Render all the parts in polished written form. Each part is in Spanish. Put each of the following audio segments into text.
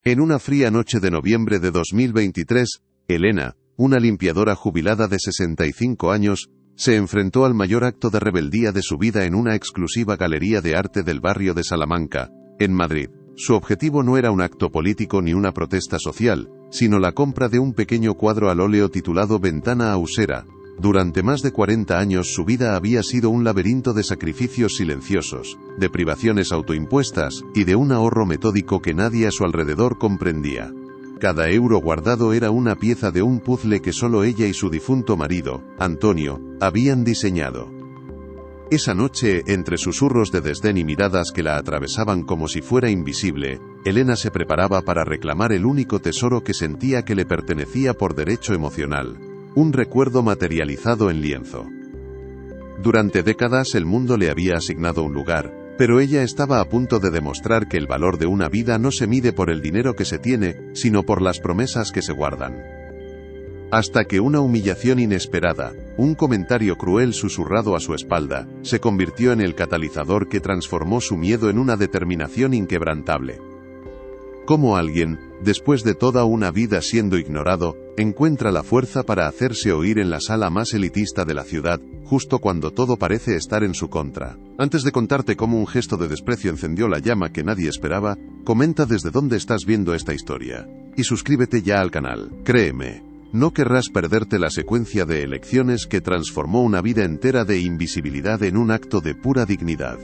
En una fría noche de noviembre de 2023, Elena, una limpiadora jubilada de 65 años, se enfrentó al mayor acto de rebeldía de su vida en una exclusiva galería de arte del barrio de Salamanca, en Madrid. Su objetivo no era un acto político ni una protesta social, sino la compra de un pequeño cuadro al óleo titulado Ventana a Usera. Durante más de 40 años su vida había sido un laberinto de sacrificios silenciosos, de privaciones autoimpuestas, y de un ahorro metódico que nadie a su alrededor comprendía. Cada euro guardado era una pieza de un puzzle que solo ella y su difunto marido, Antonio, habían diseñado. Esa noche, entre susurros de desdén y miradas que la atravesaban como si fuera invisible, Elena se preparaba para reclamar el único tesoro que sentía que le pertenecía por derecho emocional. Un recuerdo materializado en lienzo. Durante décadas el mundo le había asignado un lugar, pero ella estaba a punto de demostrar que el valor de una vida no se mide por el dinero que se tiene, sino por las promesas que se guardan. Hasta que una humillación inesperada, un comentario cruel susurrado a su espalda, se convirtió en el catalizador que transformó su miedo en una determinación inquebrantable. ¿Cómo alguien, después de toda una vida siendo ignorado, encuentra la fuerza para hacerse oír en la sala más elitista de la ciudad, justo cuando todo parece estar en su contra? Antes de contarte cómo un gesto de desprecio encendió la llama que nadie esperaba, comenta desde dónde estás viendo esta historia. Y suscríbete ya al canal. Créeme, no querrás perderte la secuencia de elecciones que transformó una vida entera de invisibilidad en un acto de pura dignidad.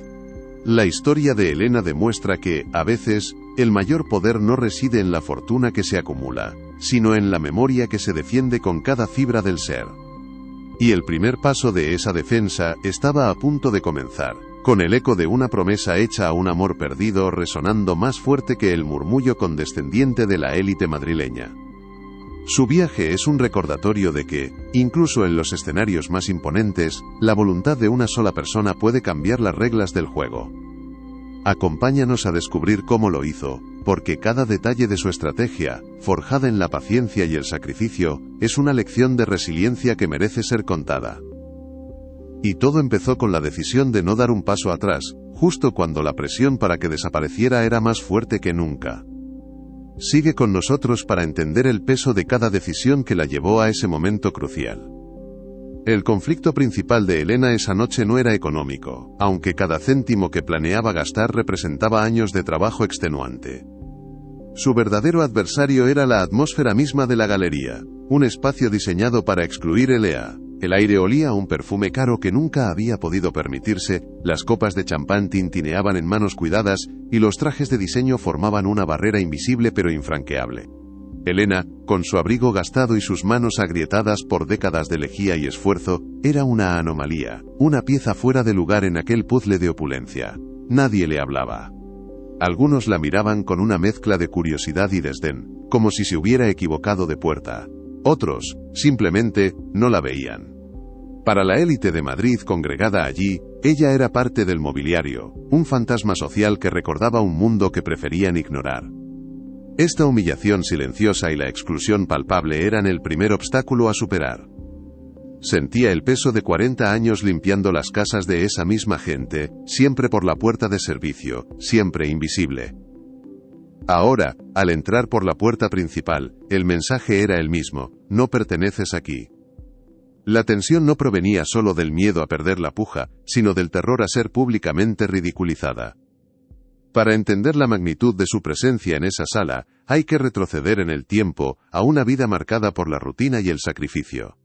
La historia de Elena demuestra que, a veces, el mayor poder no reside en la fortuna que se acumula, sino en la memoria que se defiende con cada fibra del ser. Y el primer paso de esa defensa estaba a punto de comenzar, con el eco de una promesa hecha a un amor perdido resonando más fuerte que el murmullo condescendiente de la élite madrileña. Su viaje es un recordatorio de que, incluso en los escenarios más imponentes, la voluntad de una sola persona puede cambiar las reglas del juego. Acompáñanos a descubrir cómo lo hizo, porque cada detalle de su estrategia, forjada en la paciencia y el sacrificio, es una lección de resiliencia que merece ser contada. Y todo empezó con la decisión de no dar un paso atrás, justo cuando la presión para que desapareciera era más fuerte que nunca. Sigue con nosotros para entender el peso de cada decisión que la llevó a ese momento crucial. El conflicto principal de Elena esa noche no era económico, aunque cada céntimo que planeaba gastar representaba años de trabajo extenuante. Su verdadero adversario era la atmósfera misma de la galería, un espacio diseñado para excluir Elea. El aire olía a un perfume caro que nunca había podido permitirse, las copas de champán tintineaban en manos cuidadas, y los trajes de diseño formaban una barrera invisible pero infranqueable. Elena, con su abrigo gastado y sus manos agrietadas por décadas de lejía y esfuerzo, era una anomalía, una pieza fuera de lugar en aquel puzzle de opulencia. Nadie le hablaba. Algunos la miraban con una mezcla de curiosidad y desdén, como si se hubiera equivocado de puerta. Otros, simplemente, no la veían. Para la élite de Madrid congregada allí, ella era parte del mobiliario, un fantasma social que recordaba un mundo que preferían ignorar. Esta humillación silenciosa y la exclusión palpable eran el primer obstáculo a superar. Sentía el peso de 40 años limpiando las casas de esa misma gente, siempre por la puerta de servicio, siempre invisible. Ahora, al entrar por la puerta principal, el mensaje era el mismo: no perteneces aquí. La tensión no provenía solo del miedo a perder la puja, sino del terror a ser públicamente ridiculizada. Para entender la magnitud de su presencia en esa sala, hay que retroceder en el tiempo, a una vida marcada por la rutina y el sacrificio.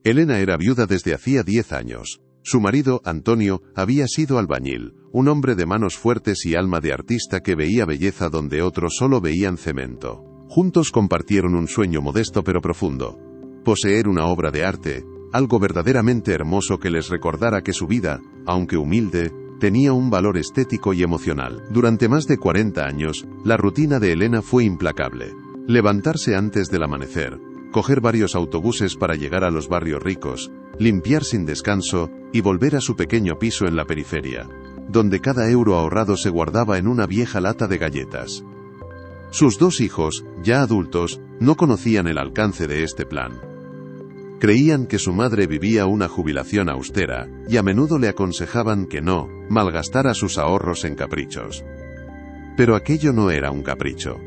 Elena era viuda desde hacía 10 años. Su marido, Antonio, había sido albañil, un hombre de manos fuertes y alma de artista que veía belleza donde otros solo veían cemento. Juntos compartieron un sueño modesto pero profundo: poseer una obra de arte, algo verdaderamente hermoso que les recordara que su vida, aunque humilde, tenía un valor estético y emocional. Durante más de 40 años, la rutina de Elena fue implacable. Levantarse antes del amanecer, coger varios autobuses para llegar a los barrios ricos, limpiar sin descanso, y volver a su pequeño piso en la periferia, donde cada euro ahorrado se guardaba en una vieja lata de galletas. Sus 2 hijos, ya adultos, no conocían el alcance de este plan. Creían que su madre vivía una jubilación austera, y a menudo le aconsejaban que no malgastara sus ahorros en caprichos. Pero aquello no era un capricho.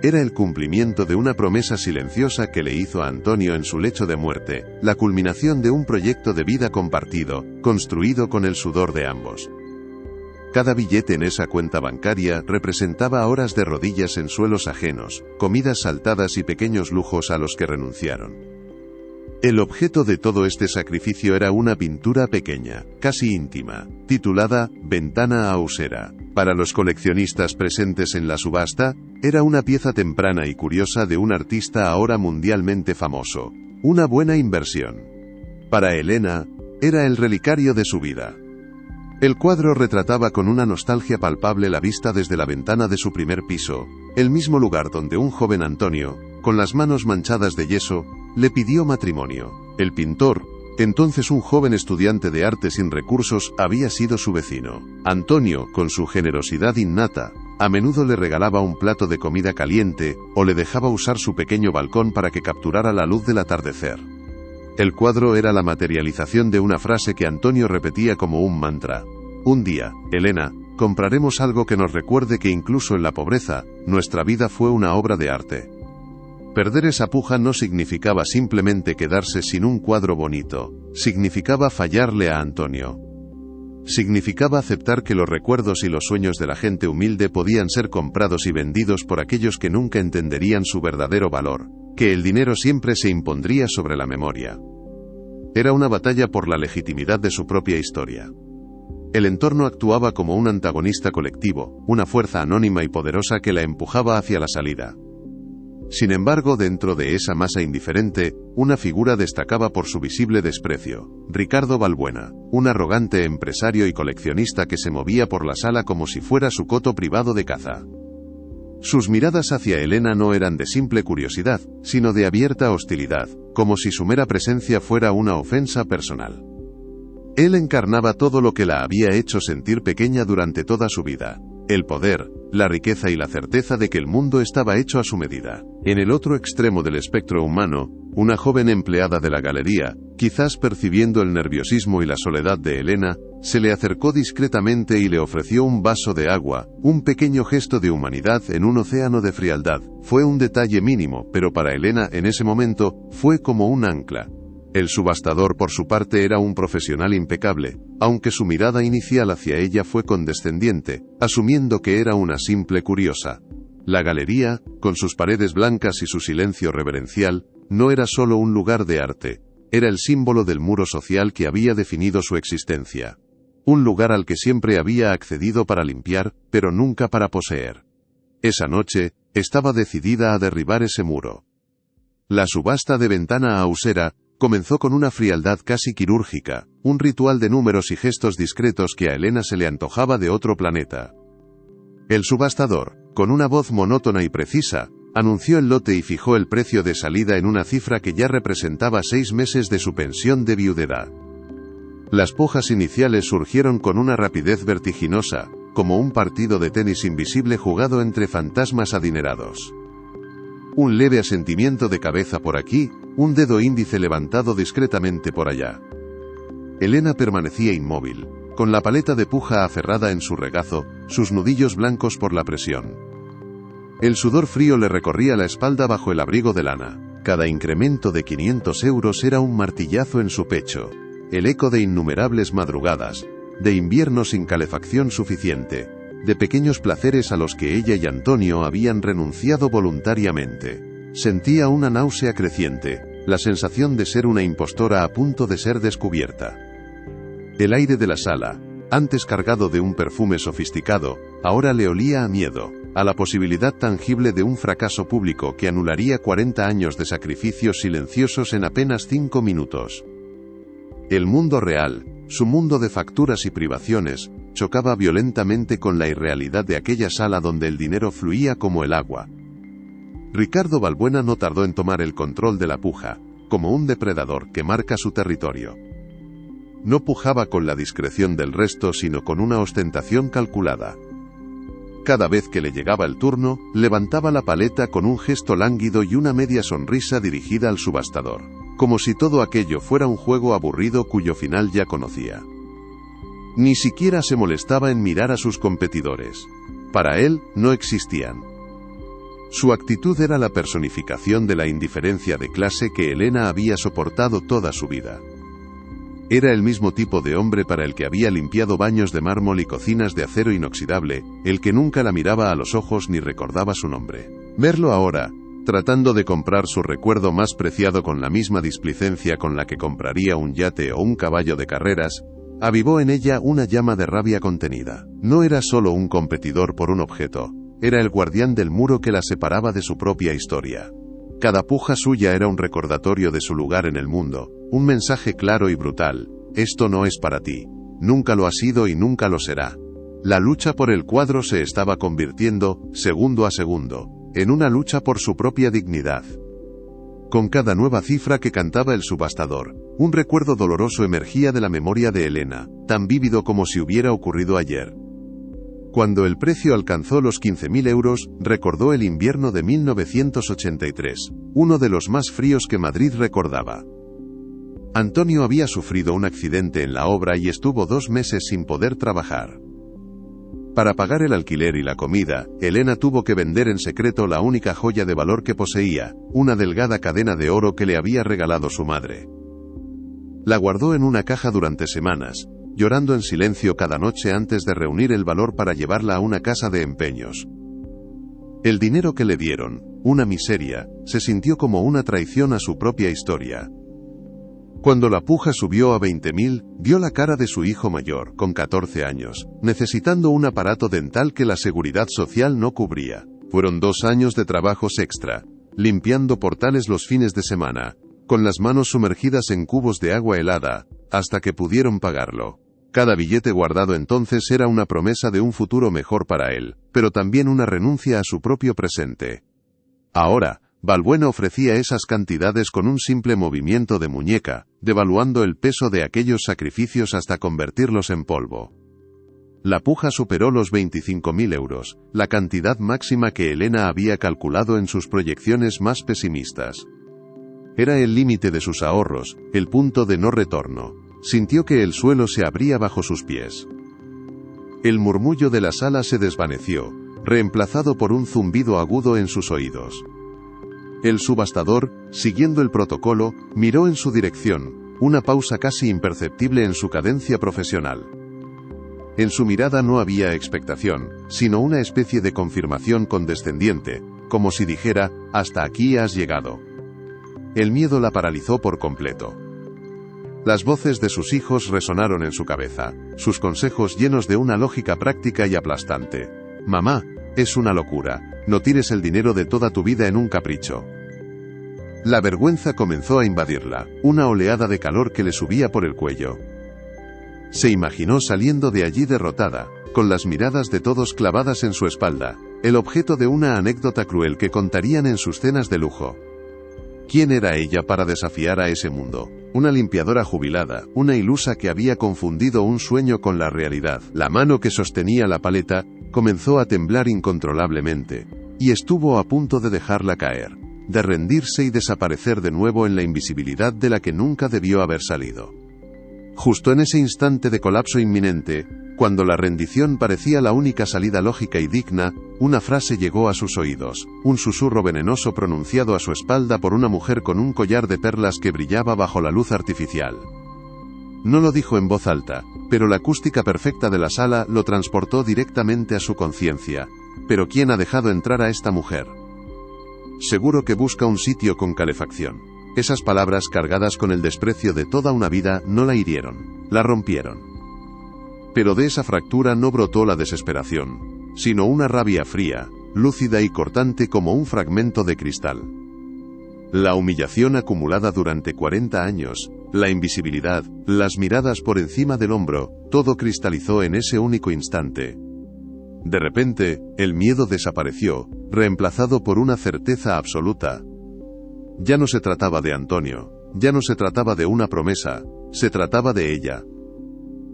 Era el cumplimiento de una promesa silenciosa que le hizo a Antonio en su lecho de muerte, la culminación de un proyecto de vida compartido, construido con el sudor de ambos. Cada billete en esa cuenta bancaria representaba horas de rodillas en suelos ajenos, comidas saltadas y pequeños lujos a los que renunciaron. El objeto de todo este sacrificio era una pintura pequeña, casi íntima, titulada Ventana a Usera. Para los coleccionistas presentes en la subasta, era una pieza temprana y curiosa de un artista ahora mundialmente famoso. Una buena inversión. Para Elena, era el relicario de su vida. El cuadro retrataba con una nostalgia palpable la vista desde la ventana de su primer piso, el mismo lugar donde un joven Antonio, con las manos manchadas de yeso, le pidió matrimonio. El pintor, entonces un joven estudiante de arte sin recursos, había sido su vecino. Antonio, con su generosidad innata, a menudo le regalaba un plato de comida caliente, o le dejaba usar su pequeño balcón para que capturara la luz del atardecer. El cuadro era la materialización de una frase que Antonio repetía como un mantra. Un día, Elena, compraremos algo que nos recuerde que incluso en la pobreza, nuestra vida fue una obra de arte. Perder esa puja no significaba simplemente quedarse sin un cuadro bonito, significaba fallarle a Antonio. Significaba aceptar que los recuerdos y los sueños de la gente humilde podían ser comprados y vendidos por aquellos que nunca entenderían su verdadero valor, que el dinero siempre se impondría sobre la memoria. Era una batalla por la legitimidad de su propia historia. El entorno actuaba como un antagonista colectivo, una fuerza anónima y poderosa que la empujaba hacia la salida. Sin embargo, dentro de esa masa indiferente, una figura destacaba por su visible desprecio: Ricardo Balbuena, un arrogante empresario y coleccionista que se movía por la sala como si fuera su coto privado de caza. Sus miradas hacia Elena no eran de simple curiosidad, sino de abierta hostilidad, como si su mera presencia fuera una ofensa personal. Él encarnaba todo lo que la había hecho sentir pequeña durante toda su vida: el poder, la riqueza y la certeza de que el mundo estaba hecho a su medida. En el otro extremo del espectro humano, una joven empleada de la galería, quizás percibiendo el nerviosismo y la soledad de Elena, se le acercó discretamente y le ofreció un vaso de agua, un pequeño gesto de humanidad en un océano de frialdad. Fue un detalle mínimo, pero para Elena en ese momento, fue como un ancla. El subastador por su parte era un profesional impecable, aunque su mirada inicial hacia ella fue condescendiente, asumiendo que era una simple curiosa. La galería, con sus paredes blancas y su silencio reverencial, no era solo un lugar de arte, era el símbolo del muro social que había definido su existencia. Un lugar al que siempre había accedido para limpiar, pero nunca para poseer. Esa noche, estaba decidida a derribar ese muro. La subasta de Ventana a Usera comenzó con una frialdad casi quirúrgica, un ritual de números y gestos discretos que a Elena se le antojaba de otro planeta. El subastador, con una voz monótona y precisa, anunció el lote y fijó el precio de salida en una cifra que ya representaba 6 meses de su pensión de viudedad. Las pujas iniciales surgieron con una rapidez vertiginosa, como un partido de tenis invisible jugado entre fantasmas adinerados. Un leve asentimiento de cabeza por aquí, un dedo índice levantado discretamente por allá. Elena permanecía inmóvil, con la paleta de puja aferrada en su regazo, sus nudillos blancos por la presión. El sudor frío le recorría la espalda bajo el abrigo de lana. Cada incremento de 500 euros era un martillazo en su pecho, el eco de innumerables madrugadas, de invierno sin calefacción suficiente, de pequeños placeres a los que ella y Antonio habían renunciado voluntariamente. Sentía una náusea creciente, la sensación de ser una impostora a punto de ser descubierta. El aire de la sala, antes cargado de un perfume sofisticado, ahora le olía a miedo, a la posibilidad tangible de un fracaso público que anularía 40 años de sacrificios silenciosos en apenas 5 minutos. El mundo real, su mundo de facturas y privaciones, chocaba violentamente con la irrealidad de aquella sala donde el dinero fluía como el agua. Ricardo Balbuena no tardó en tomar el control de la puja, como un depredador que marca su territorio. No pujaba con la discreción del resto, sino con una ostentación calculada. Cada vez que le llegaba el turno, levantaba la paleta con un gesto lánguido y una media sonrisa dirigida al subastador, como si todo aquello fuera un juego aburrido cuyo final ya conocía. Ni siquiera se molestaba en mirar a sus competidores. Para él, no existían. Su actitud era la personificación de la indiferencia de clase que Elena había soportado toda su vida. Era el mismo tipo de hombre para el que había limpiado baños de mármol y cocinas de acero inoxidable, el que nunca la miraba a los ojos ni recordaba su nombre. Verlo ahora, tratando de comprar su recuerdo más preciado con la misma displicencia con la que compraría un yate o un caballo de carreras, avivó en ella una llama de rabia contenida. No era solo un competidor por un objeto, era el guardián del muro que la separaba de su propia historia. Cada puja suya era un recordatorio de su lugar en el mundo, un mensaje claro y brutal: esto no es para ti, nunca lo ha sido y nunca lo será. La lucha por el cuadro se estaba convirtiendo, segundo a segundo, en una lucha por su propia dignidad. Con cada nueva cifra que cantaba el subastador, un recuerdo doloroso emergía de la memoria de Elena, tan vívido como si hubiera ocurrido ayer. Cuando el precio alcanzó los 15.000 euros, recordó el invierno de 1983, uno de los más fríos que Madrid recordaba. Antonio había sufrido un accidente en la obra y estuvo 2 meses sin poder trabajar. Para pagar el alquiler y la comida, Elena tuvo que vender en secreto la única joya de valor que poseía, una delgada cadena de oro que le había regalado su madre. La guardó en una caja durante semanas, llorando en silencio cada noche antes de reunir el valor para llevarla a una casa de empeños. El dinero que le dieron, una miseria, se sintió como una traición a su propia historia. Cuando la puja subió a 20.000, vio la cara de su hijo mayor, con 14 años, necesitando un aparato dental que la seguridad social no cubría. Fueron 2 años de trabajos extra, limpiando portales los fines de semana, con las manos sumergidas en cubos de agua helada, hasta que pudieron pagarlo. Cada billete guardado entonces era una promesa de un futuro mejor para él, pero también una renuncia a su propio presente. Ahora, Balbuena ofrecía esas cantidades con un simple movimiento de muñeca, devaluando el peso de aquellos sacrificios hasta convertirlos en polvo. La puja superó los 25.000 euros, la cantidad máxima que Elena había calculado en sus proyecciones más pesimistas. Era el límite de sus ahorros, el punto de no retorno. Sintió que el suelo se abría bajo sus pies. El murmullo de la sala se desvaneció, reemplazado por un zumbido agudo en sus oídos. El subastador, siguiendo el protocolo, miró en su dirección, una pausa casi imperceptible en su cadencia profesional. En su mirada no había expectación, sino una especie de confirmación condescendiente, como si dijera: hasta aquí has llegado. El miedo la paralizó por completo. Las voces de sus hijos resonaron en su cabeza, sus consejos llenos de una lógica práctica y aplastante. Mamá, es una locura, no tires el dinero de toda tu vida en un capricho. La vergüenza comenzó a invadirla, una oleada de calor que le subía por el cuello. Se imaginó saliendo de allí derrotada, con las miradas de todos clavadas en su espalda, el objeto de una anécdota cruel que contarían en sus cenas de lujo. ¿Quién era ella para desafiar a ese mundo? Una limpiadora jubilada, una ilusa que había confundido un sueño con la realidad. La mano que sostenía la paleta comenzó a temblar incontrolablemente, y estuvo a punto de dejarla caer, de rendirse y desaparecer de nuevo en la invisibilidad de la que nunca debió haber salido. Justo en ese instante de colapso inminente, cuando la rendición parecía la única salida lógica y digna, una frase llegó a sus oídos, un susurro venenoso pronunciado a su espalda por una mujer con un collar de perlas que brillaba bajo la luz artificial. No lo dijo en voz alta, pero la acústica perfecta de la sala lo transportó directamente a su conciencia. ¿Pero quién ha dejado entrar a esta mujer? Seguro que busca un sitio con calefacción. Esas palabras cargadas con el desprecio de toda una vida no la hirieron, la rompieron. Pero de esa fractura no brotó la desesperación, sino una rabia fría, lúcida y cortante como un fragmento de cristal. La humillación acumulada durante 40 años, la invisibilidad, las miradas por encima del hombro, todo cristalizó en ese único instante. De repente, el miedo desapareció, reemplazado por una certeza absoluta. Ya no se trataba de Antonio, ya no se trataba de una promesa, se trataba de ella.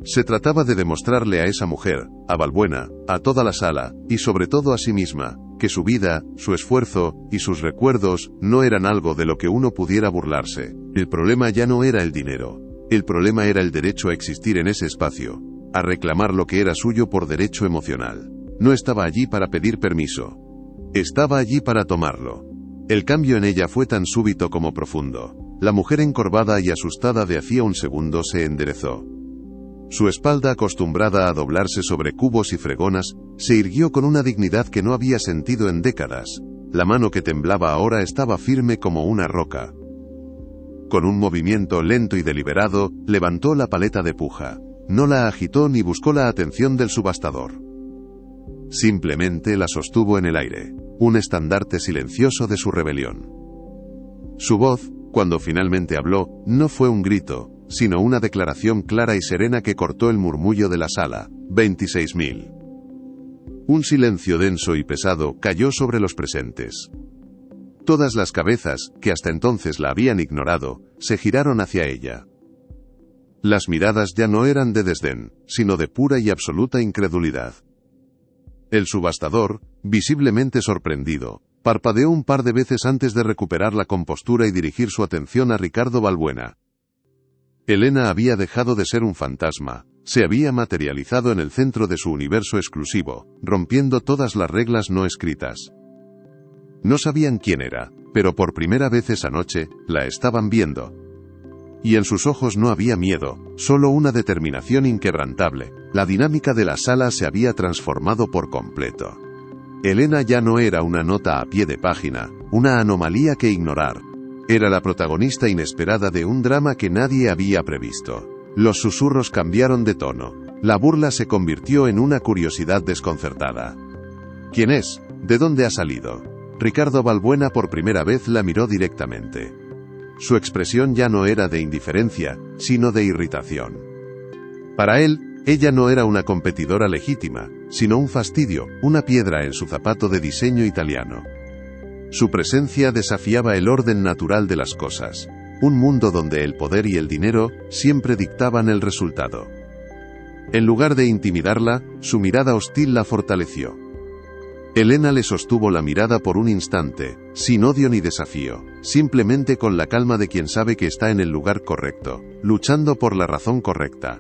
Se trataba de demostrarle a esa mujer, a Balbuena, a toda la sala, y sobre todo a sí misma, que su vida, su esfuerzo, y sus recuerdos, no eran algo de lo que uno pudiera burlarse. El problema ya no era el dinero. El problema era el derecho a existir en ese espacio, a reclamar lo que era suyo por derecho emocional. No estaba allí para pedir permiso. Estaba allí para tomarlo. El cambio en ella fue tan súbito como profundo. La mujer encorvada y asustada de hacía un segundo se enderezó. Su espalda, acostumbrada a doblarse sobre cubos y fregonas, se irguió con una dignidad que no había sentido en décadas. La mano que temblaba ahora estaba firme como una roca. Con un movimiento lento y deliberado, levantó la paleta de puja. No la agitó ni buscó la atención del subastador. Simplemente la sostuvo en el aire, un estandarte silencioso de su rebelión. Su voz, cuando finalmente habló, no fue un grito, sino una declaración clara y serena que cortó el murmullo de la sala. 26.000. Un silencio denso y pesado cayó sobre los presentes. Todas las cabezas, que hasta entonces la habían ignorado, se giraron hacia ella. Las miradas ya no eran de desdén, sino de pura y absoluta incredulidad. El subastador, visiblemente sorprendido, parpadeó un par de veces antes de recuperar la compostura y dirigir su atención a Ricardo Balbuena. Elena había dejado de ser un fantasma, se había materializado en el centro de su universo exclusivo, rompiendo todas las reglas no escritas. No sabían quién era, pero por primera vez esa noche, la estaban viendo. Y en sus ojos no había miedo, solo una determinación inquebrantable. La dinámica de la sala se había transformado por completo. Elena ya no era una nota a pie de página, una anomalía que ignorar. Era la protagonista inesperada de un drama que nadie había previsto. Los susurros cambiaron de tono. La burla se convirtió en una curiosidad desconcertada. ¿Quién es? ¿De dónde ha salido? Ricardo Balbuena por primera vez la miró directamente. Su expresión ya no era de indiferencia, sino de irritación. Para él, ella no era una competidora legítima, sino un fastidio, una piedra en su zapato de diseño italiano. Su presencia desafiaba el orden natural de las cosas, un mundo donde el poder y el dinero siempre dictaban el resultado. En lugar de intimidarla, su mirada hostil la fortaleció. Elena le sostuvo la mirada por un instante, sin odio ni desafío, simplemente con la calma de quien sabe que está en el lugar correcto, luchando por la razón correcta.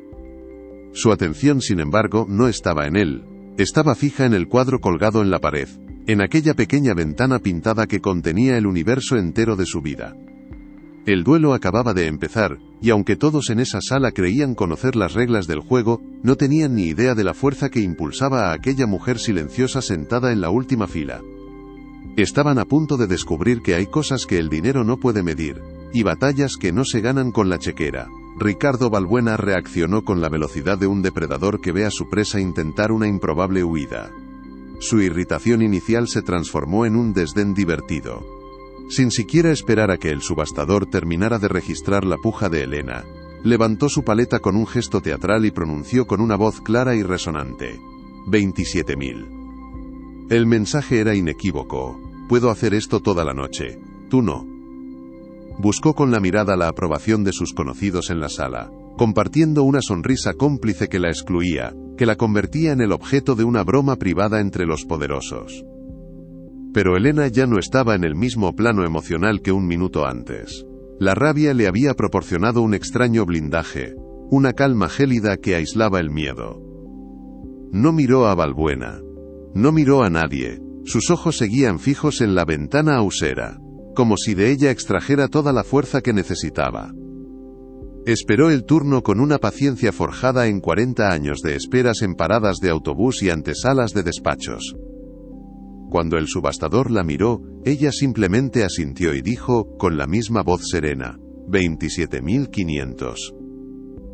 Su atención, sin embargo, no estaba en él, estaba fija en el cuadro colgado en la pared, en aquella pequeña ventana pintada que contenía el universo entero de su vida. El duelo acababa de empezar, y aunque todos en esa sala creían conocer las reglas del juego, no tenían ni idea de la fuerza que impulsaba a aquella mujer silenciosa sentada en la última fila. Estaban a punto de descubrir que hay cosas que el dinero no puede medir, y batallas que no se ganan con la chequera. Ricardo Balbuena reaccionó con la velocidad de un depredador que ve a su presa intentar una improbable huida. Su irritación inicial se transformó en un desdén divertido. Sin siquiera esperar a que el subastador terminara de registrar la puja de Elena, levantó su paleta con un gesto teatral y pronunció con una voz clara y resonante: 27.000. El mensaje era inequívoco: puedo hacer esto toda la noche, tú no. Buscó con la mirada la aprobación de sus conocidos en la sala, compartiendo una sonrisa cómplice que la excluía, que la convertía en el objeto de una broma privada entre los poderosos. Pero Elena ya no estaba en el mismo plano emocional que un minuto antes. La rabia le había proporcionado un extraño blindaje, una calma gélida que aislaba el miedo. No miró a Balbuena. No miró a nadie. Sus ojos seguían fijos en la ventana ausera, como si de ella extrajera toda la fuerza que necesitaba. Esperó el turno con una paciencia forjada en 40 años de esperas en paradas de autobús y antesalas de despachos. Cuando el subastador la miró, ella simplemente asintió y dijo, con la misma voz serena: 27.500.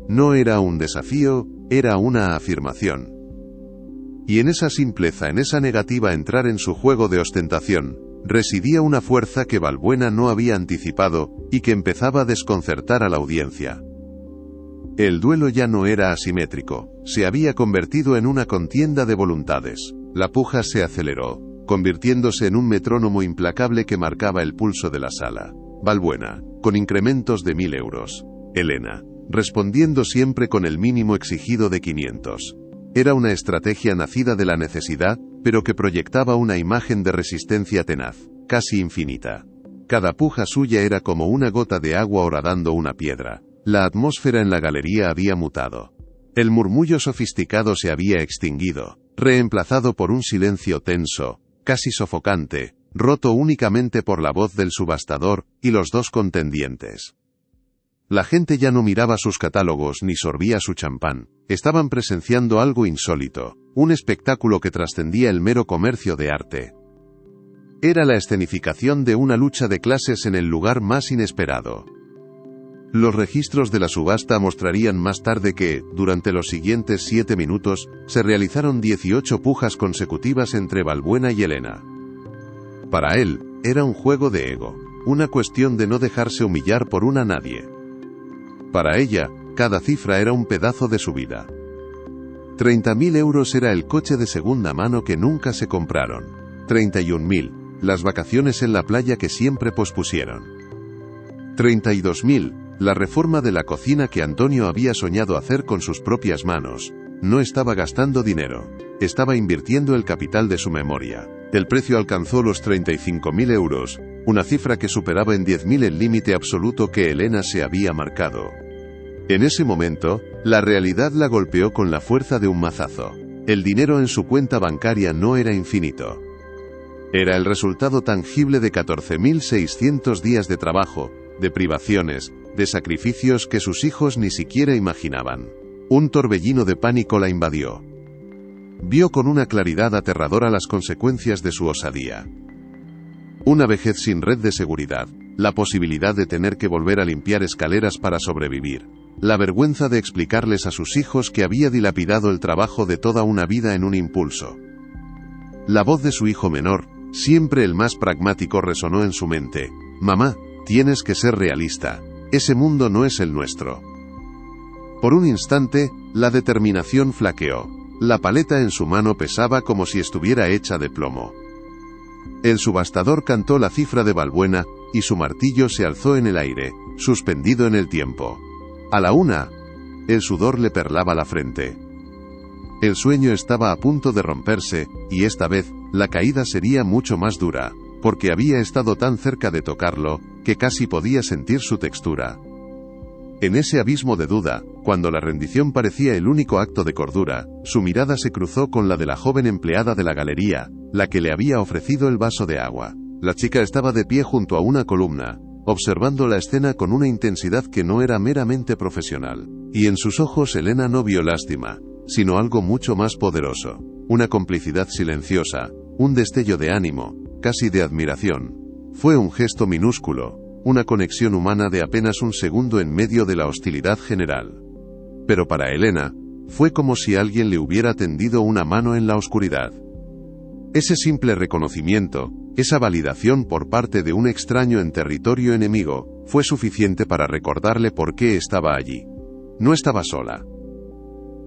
No era un desafío, era una afirmación. Y en esa simpleza, en esa negativa a entrar en su juego de ostentación, residía una fuerza que Balbuena no había anticipado, y que empezaba a desconcertar a la audiencia. El duelo ya no era asimétrico, se había convertido en una contienda de voluntades. La puja se aceleró, convirtiéndose en un metrónomo implacable que marcaba el pulso de la sala. Balbuena, con incrementos de 1.000 euros. Elena, respondiendo siempre con el mínimo exigido de 500. Era una estrategia nacida de la necesidad, pero que proyectaba una imagen de resistencia tenaz, casi infinita. Cada puja suya era como una gota de agua horadando una piedra. La atmósfera en la galería había mutado. El murmullo sofisticado se había extinguido, reemplazado por un silencio tenso, casi sofocante, roto únicamente por la voz del subastador y los dos contendientes. La gente ya no miraba sus catálogos ni sorbía su champán. Estaban presenciando algo insólito, un espectáculo que trascendía el mero comercio de arte. Era la escenificación de una lucha de clases en el lugar más inesperado. Los registros de la subasta mostrarían más tarde que, durante los siguientes 7 minutos, se realizaron 18 pujas consecutivas entre Balbuena y Elena. Para él, era un juego de ego, una cuestión de no dejarse humillar por una nadie. Para ella, cada cifra era un pedazo de su vida. 30.000 euros era el coche de segunda mano que nunca se compraron. 31.000, las vacaciones en la playa que siempre pospusieron. 32.000, la reforma de la cocina que Antonio había soñado hacer con sus propias manos. No estaba gastando dinero, estaba invirtiendo el capital de su memoria. El precio alcanzó los 35.000 euros, una cifra que superaba en 10.000 el límite absoluto que Elena se había marcado. En ese momento, la realidad la golpeó con la fuerza de un mazazo. El dinero en su cuenta bancaria no era infinito. Era el resultado tangible de 14.600 días de trabajo, de privaciones, de sacrificios que sus hijos ni siquiera imaginaban. Un torbellino de pánico la invadió. Vio con una claridad aterradora las consecuencias de su osadía. Una vejez sin red de seguridad, la posibilidad de tener que volver a limpiar escaleras para sobrevivir, la vergüenza de explicarles a sus hijos que había dilapidado el trabajo de toda una vida en un impulso. La voz de su hijo menor, siempre el más pragmático, resonó en su mente. «Mamá, tienes que ser realista. Ese mundo no es el nuestro». Por un instante, la determinación flaqueó. La paleta en su mano pesaba como si estuviera hecha de plomo. El subastador cantó la cifra de Balbuena, y su martillo se alzó en el aire, suspendido en el tiempo. A la 1. El sudor le perlaba la frente. El sueño estaba a punto de romperse, y esta vez, la caída sería mucho más dura, porque había estado tan cerca de tocarlo, que casi podía sentir su textura. En ese abismo de duda, cuando la rendición parecía el único acto de cordura, su mirada se cruzó con la de la joven empleada de la galería, la que le había ofrecido el vaso de agua. La chica estaba de pie junto a una columna, observando la escena con una intensidad que no era meramente profesional. Y en sus ojos Elena no vio lástima, sino algo mucho más poderoso, una complicidad silenciosa, un destello de ánimo, casi de admiración. Fue un gesto minúsculo, una conexión humana de apenas un segundo en medio de la hostilidad general. Pero para Elena, fue como si alguien le hubiera tendido una mano en la oscuridad. Ese simple reconocimiento, esa validación por parte de un extraño en territorio enemigo, fue suficiente para recordarle por qué estaba allí. No estaba sola.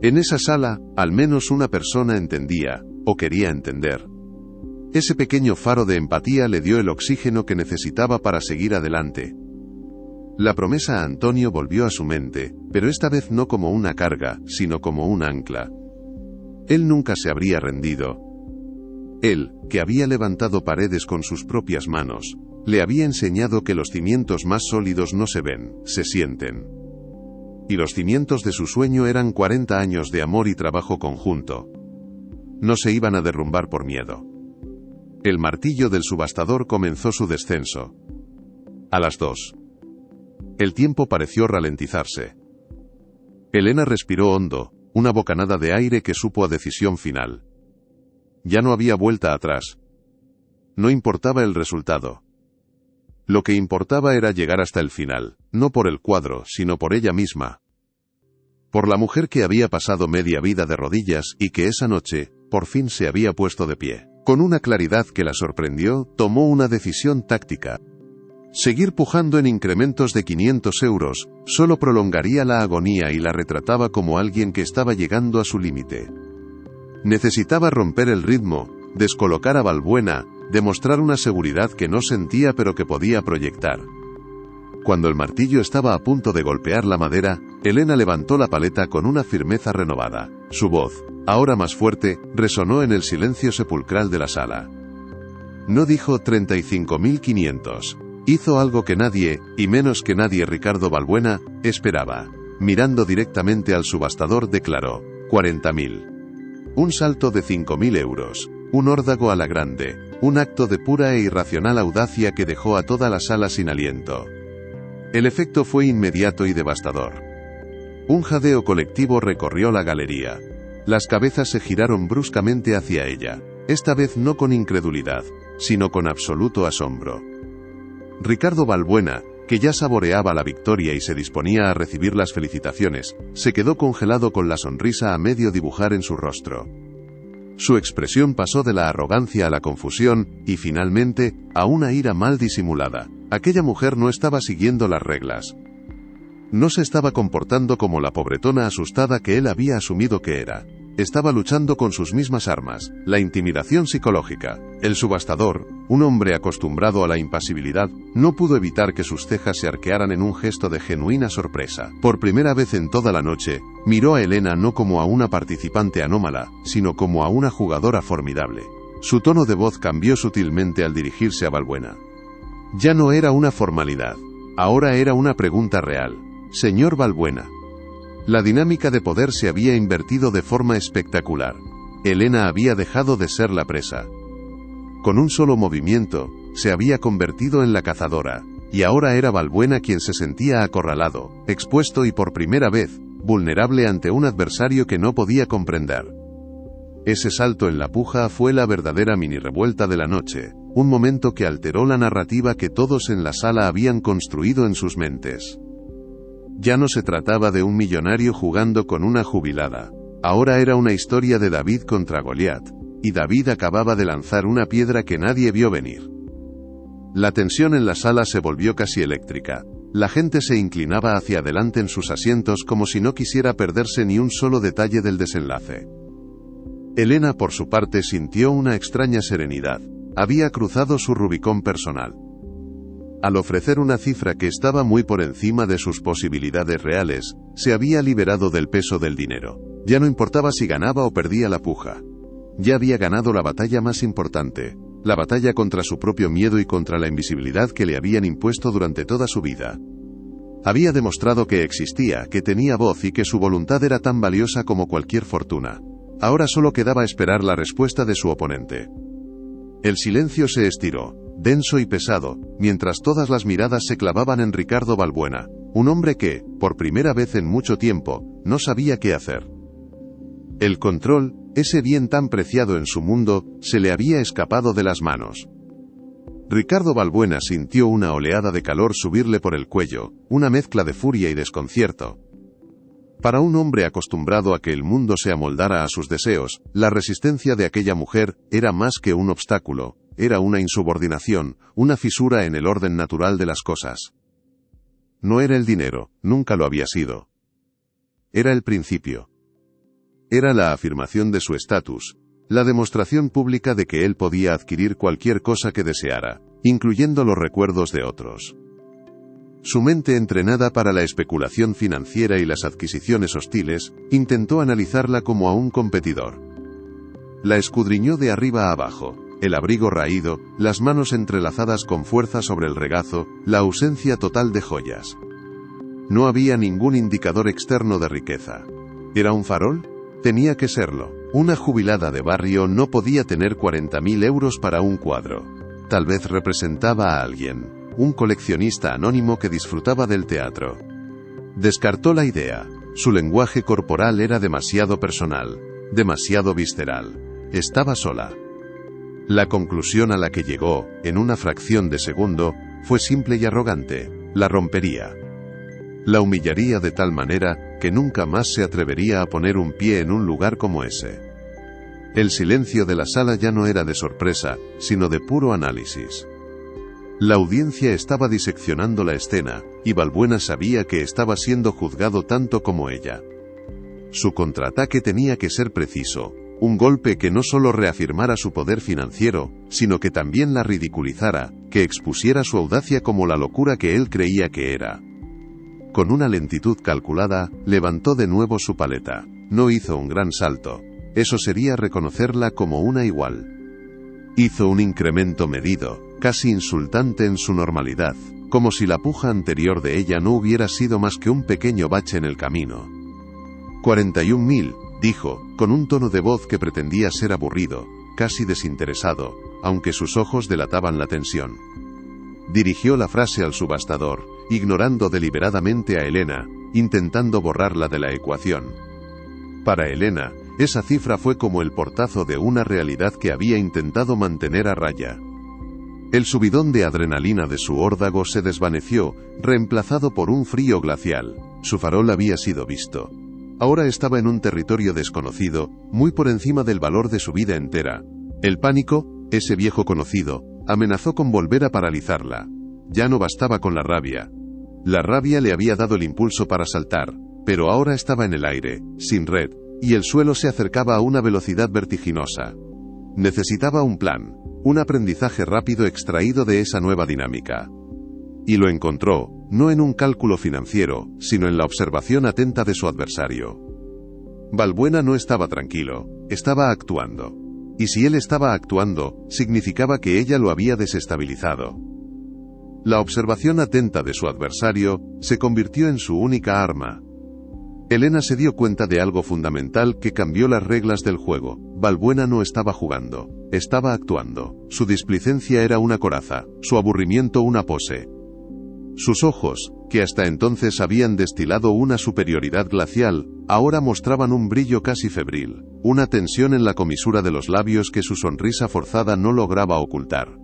En esa sala, al menos una persona entendía, o quería entender. Ese pequeño faro de empatía le dio el oxígeno que necesitaba para seguir adelante. La promesa a Antonio volvió a su mente, pero esta vez no como una carga, sino como un ancla. Él nunca se habría rendido. Él, que había levantado paredes con sus propias manos, le había enseñado que los cimientos más sólidos no se ven, se sienten. Y los cimientos de su sueño eran 40 años de amor y trabajo conjunto. No se iban a derrumbar por miedo. El martillo del subastador comenzó su descenso. A las 2. El tiempo pareció ralentizarse. Elena respiró hondo, una bocanada de aire que supo a decisión final. Ya no había vuelta atrás. No importaba el resultado. Lo que importaba era llegar hasta el final, no por el cuadro, sino por ella misma. Por la mujer que había pasado media vida de rodillas y que esa noche, por fin se había puesto de pie. Con una claridad que la sorprendió, tomó una decisión táctica. Seguir pujando en incrementos de 500 euros, solo prolongaría la agonía y la retrataba como alguien que estaba llegando a su límite. Necesitaba romper el ritmo, descolocar a Balbuena, demostrar una seguridad que no sentía pero que podía proyectar. Cuando el martillo estaba a punto de golpear la madera, Elena levantó la paleta con una firmeza renovada. Su voz, ahora más fuerte, resonó en el silencio sepulcral de la sala. No dijo 35.500. Hizo algo que nadie, y menos que nadie Ricardo Balbuena, esperaba. Mirando directamente al subastador declaró, 40.000. Un salto de 5.000 euros. Un órdago a la grande, un acto de pura e irracional audacia que dejó a toda la sala sin aliento. El efecto fue inmediato y devastador. Un jadeo colectivo recorrió la galería. Las cabezas se giraron bruscamente hacia ella, esta vez no con incredulidad, sino con absoluto asombro. Ricardo Balbuena, que ya saboreaba la victoria y se disponía a recibir las felicitaciones, se quedó congelado con la sonrisa a medio dibujar en su rostro. Su expresión pasó de la arrogancia a la confusión, y finalmente, a una ira mal disimulada. Aquella mujer no estaba siguiendo las reglas. No se estaba comportando como la pobretona asustada que él había asumido que era. Estaba luchando con sus mismas armas, la intimidación psicológica. El subastador, un hombre acostumbrado a la impasibilidad, no pudo evitar que sus cejas se arquearan en un gesto de genuina sorpresa. Por primera vez en toda la noche, miró a Elena no como a una participante anómala, sino como a una jugadora formidable. Su tono de voz cambió sutilmente al dirigirse a Balbuena. Ya no era una formalidad. Ahora era una pregunta real. Señor Balbuena. La dinámica de poder se había invertido de forma espectacular. Elena había dejado de ser la presa. Con un solo movimiento, se había convertido en la cazadora, y ahora era Balbuena quien se sentía acorralado, expuesto y por primera vez, vulnerable ante un adversario que no podía comprender. Ese salto en la puja fue la verdadera mini revuelta de la noche, un momento que alteró la narrativa que todos en la sala habían construido en sus mentes. Ya no se trataba de un millonario jugando con una jubilada. Ahora era una historia de David contra Goliat, y David acababa de lanzar una piedra que nadie vio venir. La tensión en la sala se volvió casi eléctrica. La gente se inclinaba hacia adelante en sus asientos como si no quisiera perderse ni un solo detalle del desenlace. Elena, por su parte, sintió una extraña serenidad. Había cruzado su Rubicón personal. Al ofrecer una cifra que estaba muy por encima de sus posibilidades reales, se había liberado del peso del dinero. Ya no importaba si ganaba o perdía la puja. Ya había ganado la batalla más importante, la batalla contra su propio miedo y contra la invisibilidad que le habían impuesto durante toda su vida. Había demostrado que existía, que tenía voz y que su voluntad era tan valiosa como cualquier fortuna. Ahora solo quedaba esperar la respuesta de su oponente. El silencio se estiró, denso y pesado, mientras todas las miradas se clavaban en Ricardo Balbuena, un hombre que, por primera vez en mucho tiempo, no sabía qué hacer. El control, ese bien tan preciado en su mundo, se le había escapado de las manos. Ricardo Balbuena sintió una oleada de calor subirle por el cuello, una mezcla de furia y desconcierto. Para un hombre acostumbrado a que el mundo se amoldara a sus deseos, la resistencia de aquella mujer era más que un obstáculo, era una insubordinación, una fisura en el orden natural de las cosas. No era el dinero, nunca lo había sido. Era el principio. Era la afirmación de su estatus, la demostración pública de que él podía adquirir cualquier cosa que deseara, incluyendo los recuerdos de otros. Su mente entrenada para la especulación financiera y las adquisiciones hostiles, intentó analizarla como a un competidor. La escudriñó de arriba a abajo, el abrigo raído, las manos entrelazadas con fuerza sobre el regazo, la ausencia total de joyas. No había ningún indicador externo de riqueza. ¿Era un farol? Tenía que serlo. Una jubilada de barrio no podía tener 40.000 euros para un cuadro. Tal vez representaba a alguien, un coleccionista anónimo que disfrutaba del teatro. Descartó la idea. Su lenguaje corporal era demasiado personal, demasiado visceral. Estaba sola. La conclusión a la que llegó, en una fracción de segundo, fue simple y arrogante: la rompería. La humillaría de tal manera, que nunca más se atrevería a poner un pie en un lugar como ese. El silencio de la sala ya no era de sorpresa, sino de puro análisis. La audiencia estaba diseccionando la escena, y Balbuena sabía que estaba siendo juzgado tanto como ella. Su contraataque tenía que ser preciso, un golpe que no solo reafirmara su poder financiero, sino que también la ridiculizara, que expusiera su audacia como la locura que él creía que era. Con una lentitud calculada, levantó de nuevo su paleta. No hizo un gran salto. Eso sería reconocerla como una igual. Hizo un incremento medido, casi insultante en su normalidad, como si la puja anterior de ella no hubiera sido más que un pequeño bache en el camino. 41.000, dijo, con un tono de voz que pretendía ser aburrido. casi desinteresado, aunque sus ojos delataban la tensión. Dirigió la frase al subastador, ignorando deliberadamente a Elena, intentando borrarla de la ecuación. Para Elena, esa cifra fue como el portazo de una realidad que había intentado mantener a raya. El subidón de adrenalina de su órdago se desvaneció, reemplazado por un frío glacial. Su farol había sido visto. Ahora estaba en un territorio desconocido, muy por encima del valor de su vida entera. El pánico, ese viejo conocido, amenazó con volver a paralizarla. Ya no bastaba con la rabia. La rabia le había dado el impulso para saltar, pero ahora estaba en el aire, sin red, y el suelo se acercaba a una velocidad vertiginosa. Necesitaba un plan, un aprendizaje rápido extraído de esa nueva dinámica. Y lo encontró, no en un cálculo financiero, sino en la observación atenta de su adversario. Balbuena no estaba tranquilo, estaba actuando. Y si él estaba actuando, significaba que ella lo había desestabilizado. La observación atenta de su adversario se convirtió en su única arma. Elena se dio cuenta de algo fundamental que cambió las reglas del juego. Balbuena no estaba jugando, estaba actuando. Su displicencia era una coraza, su aburrimiento una pose. Sus ojos, que hasta entonces habían destilado una superioridad glacial, ahora mostraban un brillo casi febril, una tensión en la comisura de los labios que su sonrisa forzada no lograba ocultar.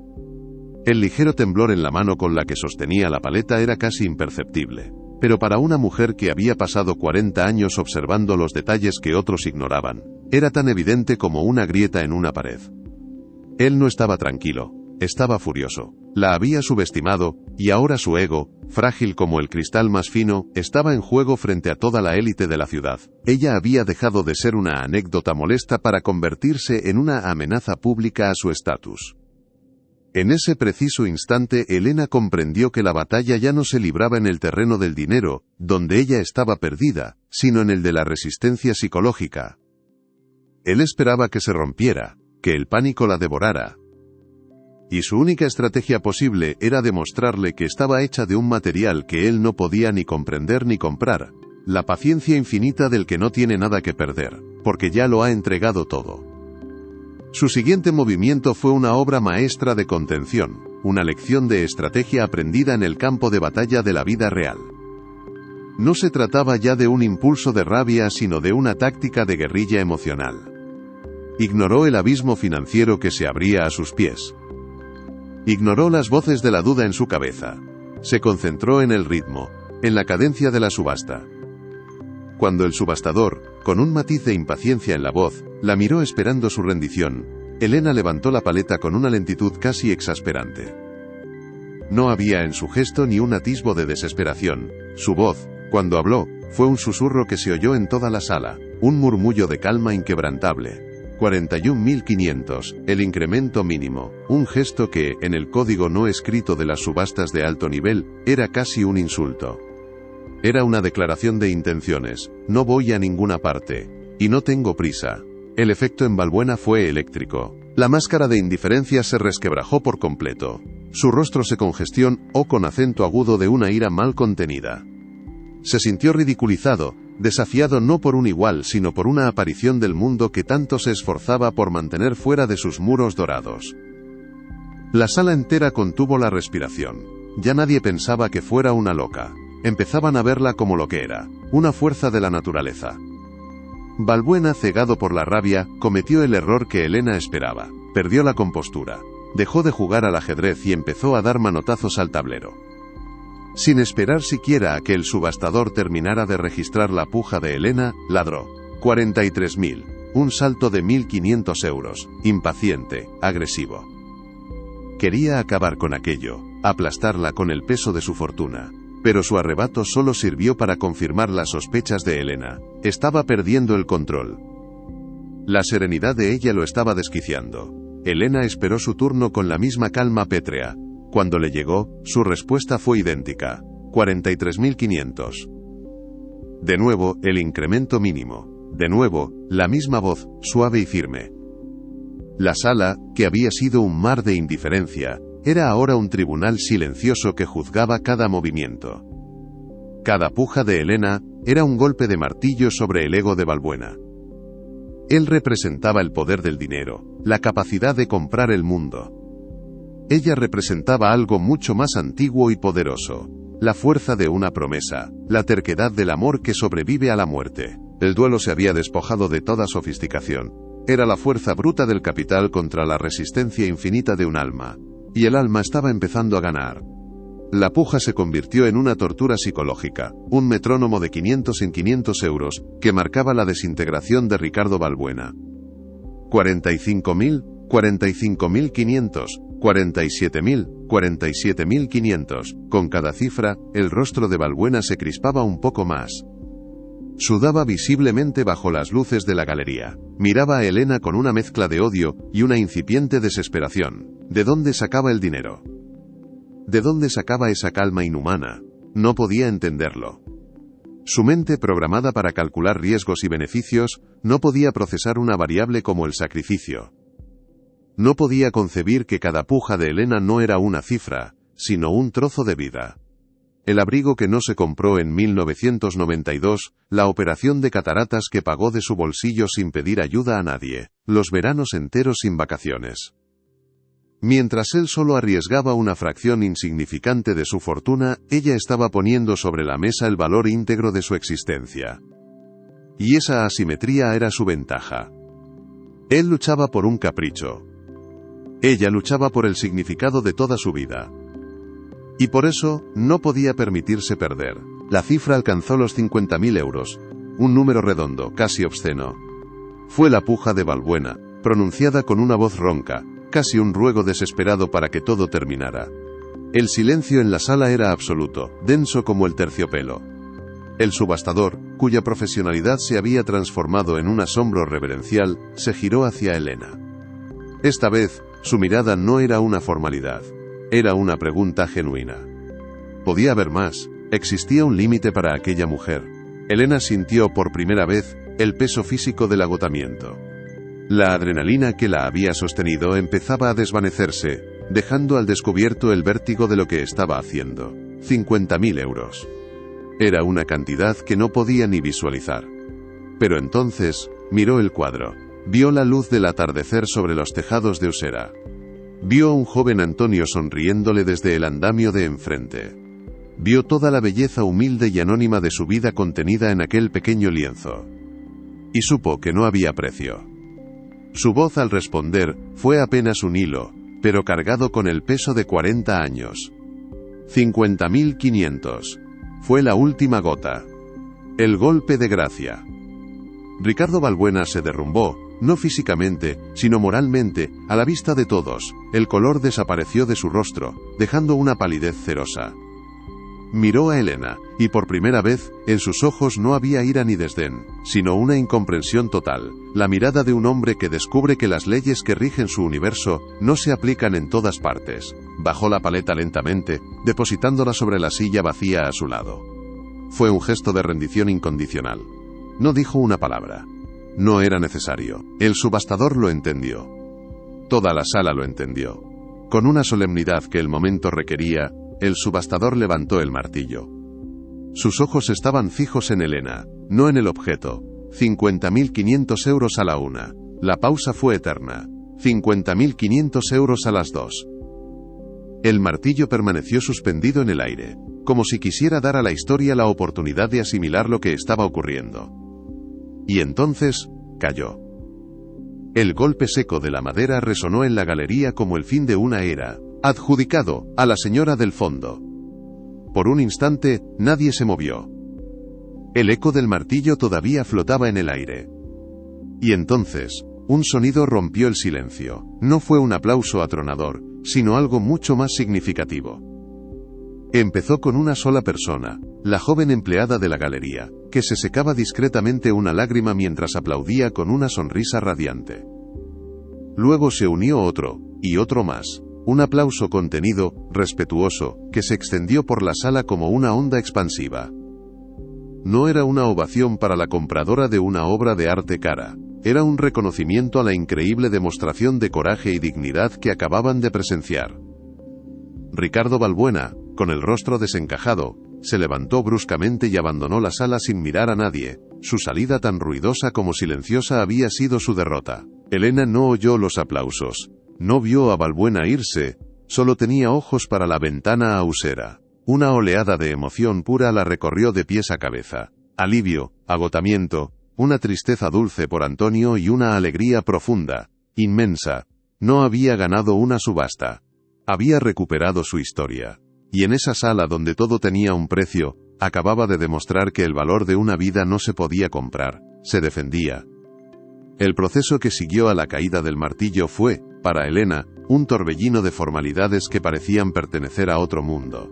El ligero temblor en la mano con la que sostenía la paleta era casi imperceptible, pero para una mujer que había pasado 40 años observando los detalles que otros ignoraban, era tan evidente como una grieta en una pared. Él no estaba tranquilo, estaba furioso. La había subestimado, y ahora su ego, frágil como el cristal más fino, estaba en juego frente a toda la élite de la ciudad. Ella había dejado de ser una anécdota molesta para convertirse en una amenaza pública a su estatus. En ese preciso instante Elena comprendió que la batalla ya no se libraba en el terreno del dinero, donde ella estaba perdida, sino en el de la resistencia psicológica. Él esperaba que se rompiera, que el pánico la devorara. Y su única estrategia posible era demostrarle que estaba hecha de un material que él no podía ni comprender ni comprar, la paciencia infinita del que no tiene nada que perder, porque ya lo ha entregado todo. Su siguiente movimiento fue una obra maestra de contención, una lección de estrategia aprendida en el campo de batalla de la vida real. No se trataba ya de un impulso de rabia, sino de una táctica de guerrilla emocional. Ignoró el abismo financiero que se abría a sus pies. Ignoró las voces de la duda en su cabeza. Se concentró en el ritmo, en la cadencia de la subasta. Cuando el subastador, con un matiz de impaciencia en la voz, la miró esperando su rendición, Elena levantó la paleta con una lentitud casi exasperante. No había en su gesto ni un atisbo de desesperación. Su voz, cuando habló, fue un susurro que se oyó en toda la sala, un murmullo de calma inquebrantable. 41.500, el incremento mínimo, un gesto que, en el código no escrito de las subastas de alto nivel, era casi un insulto. Era una declaración de intenciones: no voy a ninguna parte, y no tengo prisa. El efecto en Balbuena fue eléctrico. La máscara de indiferencia se resquebrajó por completo. Su rostro se congestionó con acento agudo de una ira mal contenida. Se sintió ridiculizado, desafiado no por un igual sino por una aparición del mundo que tanto se esforzaba por mantener fuera de sus muros dorados. La sala entera contuvo la respiración. Ya nadie pensaba que fuera una loca. Empezaban a verla como lo que era, una fuerza de la naturaleza. Balbuena, cegado por la rabia, cometió el error que Elena esperaba. Perdió la compostura. Dejó de jugar al ajedrez y empezó a dar manotazos al tablero. Sin esperar siquiera a que el subastador terminara de registrar la puja de Elena, ladró. 43.000. Un salto de 1.500 euros. Impaciente, agresivo. Quería acabar con aquello, aplastarla con el peso de su fortuna. Pero su arrebato solo sirvió para confirmar las sospechas de Elena. Estaba perdiendo el control. La serenidad de ella lo estaba desquiciando. Elena esperó su turno con la misma calma pétrea. Cuando le llegó, su respuesta fue idéntica. 43.500. De nuevo, el incremento mínimo. De nuevo, la misma voz, suave y firme. La sala, que había sido un mar de indiferencia, era ahora un tribunal silencioso que juzgaba cada movimiento. Cada puja de Elena era un golpe de martillo sobre el ego de Balbuena. Él representaba el poder del dinero, la capacidad de comprar el mundo. Ella representaba algo mucho más antiguo y poderoso. La fuerza de una promesa, la terquedad del amor que sobrevive a la muerte. El duelo se había despojado de toda sofisticación. Era la fuerza bruta del capital contra la resistencia infinita de un alma. Y el alma estaba empezando a ganar. La puja se convirtió en una tortura psicológica, un metrónomo de 500 en 500 euros, que marcaba la desintegración de Ricardo Balbuena. 45.000, 45.500, 47.000, 47.500. Con cada cifra, el rostro de Balbuena se crispaba un poco más. Sudaba visiblemente bajo las luces de la galería. Miraba a Elena con una mezcla de odio y una incipiente desesperación. ¿De dónde sacaba el dinero? ¿De dónde sacaba esa calma inhumana? No podía entenderlo. Su mente, programada para calcular riesgos y beneficios, no podía procesar una variable como el sacrificio. No podía concebir que cada puja de Elena no era una cifra, sino un trozo de vida. El abrigo que no se compró en 1992, la operación de cataratas que pagó de su bolsillo sin pedir ayuda a nadie, los veranos enteros sin vacaciones. Mientras él solo arriesgaba una fracción insignificante de su fortuna, ella estaba poniendo sobre la mesa el valor íntegro de su existencia. Y esa asimetría era su ventaja. Él luchaba por un capricho. Ella luchaba por el significado de toda su vida. Y por eso, no podía permitirse perder. La cifra alcanzó los 50.000 euros. Un número redondo, casi obsceno. Fue la puja de Balbuena, pronunciada con una voz ronca, casi un ruego desesperado para que todo terminara. El silencio en la sala era absoluto, denso como el terciopelo. El subastador, cuya profesionalidad se había transformado en un asombro reverencial, se giró hacia Elena. Esta vez, su mirada no era una formalidad. Era una pregunta genuina. Podía haber más. Existía un límite para aquella mujer. Elena sintió por primera vez el peso físico del agotamiento. La adrenalina que la había sostenido empezaba a desvanecerse, dejando al descubierto el vértigo de lo que estaba haciendo. 50.000 euros. Era una cantidad que no podía ni visualizar. Pero entonces, miró el cuadro. Vio la luz del atardecer sobre los tejados de Usera. Vio a un joven Antonio sonriéndole desde el andamio de enfrente. Vio toda la belleza humilde y anónima de su vida contenida en aquel pequeño lienzo. Y supo que no había precio. Su voz al responder fue apenas un hilo, pero cargado con el peso de 40 años. 50.500. Fue la última gota. El golpe de gracia. Ricardo Balbuena se derrumbó, no físicamente, sino moralmente, a la vista de todos. El color desapareció de su rostro, dejando una palidez cerosa. Miró a Elena, y por primera vez, en sus ojos no había ira ni desdén, sino una incomprensión total, la mirada de un hombre que descubre que las leyes que rigen su universo no se aplican en todas partes. Bajó la paleta lentamente, depositándola sobre la silla vacía a su lado. Fue un gesto de rendición incondicional. No dijo una palabra. No era necesario. El subastador lo entendió. Toda la sala lo entendió. Con una solemnidad que el momento requería, el subastador levantó el martillo. Sus ojos estaban fijos en Elena, no en el objeto. 50.500 euros a la una. La pausa fue eterna. 50.500 euros a las 2. El martillo permaneció suspendido en el aire, como si quisiera dar a la historia la oportunidad de asimilar lo que estaba ocurriendo. Y entonces, cayó. El golpe seco de la madera resonó en la galería como el fin de una era, adjudicado a la señora del fondo. Por un instante, nadie se movió. El eco del martillo todavía flotaba en el aire. Y entonces, un sonido rompió el silencio. No fue un aplauso atronador, sino algo mucho más significativo. Empezó con una sola persona, la joven empleada de la galería, que se secaba discretamente una lágrima mientras aplaudía con una sonrisa radiante. Luego se unió otro, y otro más. Un aplauso contenido, respetuoso, que se extendió por la sala como una onda expansiva. No era una ovación para la compradora de una obra de arte cara. Era un reconocimiento a la increíble demostración de coraje y dignidad que acababan de presenciar. Ricardo Balbuena, con el rostro desencajado, se levantó bruscamente y abandonó la sala sin mirar a nadie. Su salida tan ruidosa como silenciosa había sido su derrota. Elena no oyó los aplausos. No vio a Balbuena irse, solo tenía ojos para la ventana ausera. Una oleada de emoción pura la recorrió de pies a cabeza. Alivio, agotamiento, una tristeza dulce por Antonio y una alegría profunda, inmensa. No había ganado una subasta. Había recuperado su historia. Y en esa sala donde todo tenía un precio, acababa de demostrar que el valor de una vida no se podía comprar, se defendía. El proceso que siguió a la caída del martillo fue, para Elena, un torbellino de formalidades que parecían pertenecer a otro mundo.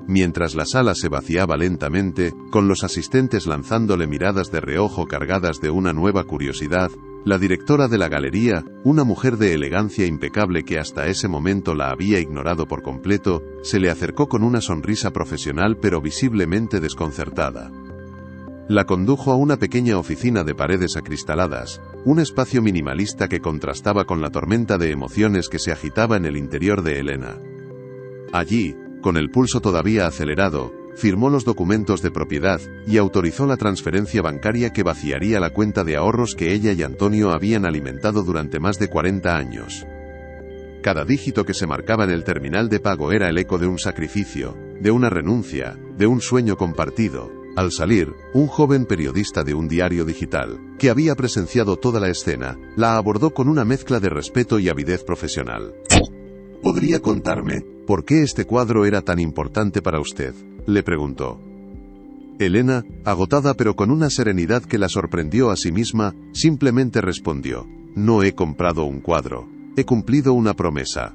Mientras la sala se vaciaba lentamente, con los asistentes lanzándole miradas de reojo cargadas de una nueva curiosidad, la directora de la galería, una mujer de elegancia impecable que hasta ese momento la había ignorado por completo, se le acercó con una sonrisa profesional pero visiblemente desconcertada. La condujo a una pequeña oficina de paredes acristaladas, un espacio minimalista que contrastaba con la tormenta de emociones que se agitaba en el interior de Elena. Allí, con el pulso todavía acelerado, firmó los documentos de propiedad y autorizó la transferencia bancaria que vaciaría la cuenta de ahorros que ella y Antonio habían alimentado durante más de 40 años. Cada dígito que se marcaba en el terminal de pago era el eco de un sacrificio, de una renuncia, de un sueño compartido. Al salir, un joven periodista de un diario digital, que había presenciado toda la escena, la abordó con una mezcla de respeto y avidez profesional. ¿Podría contarme por qué este cuadro era tan importante para usted?, le preguntó. Elena, agotada pero con una serenidad que la sorprendió a sí misma, simplemente respondió: no he comprado un cuadro, he cumplido una promesa.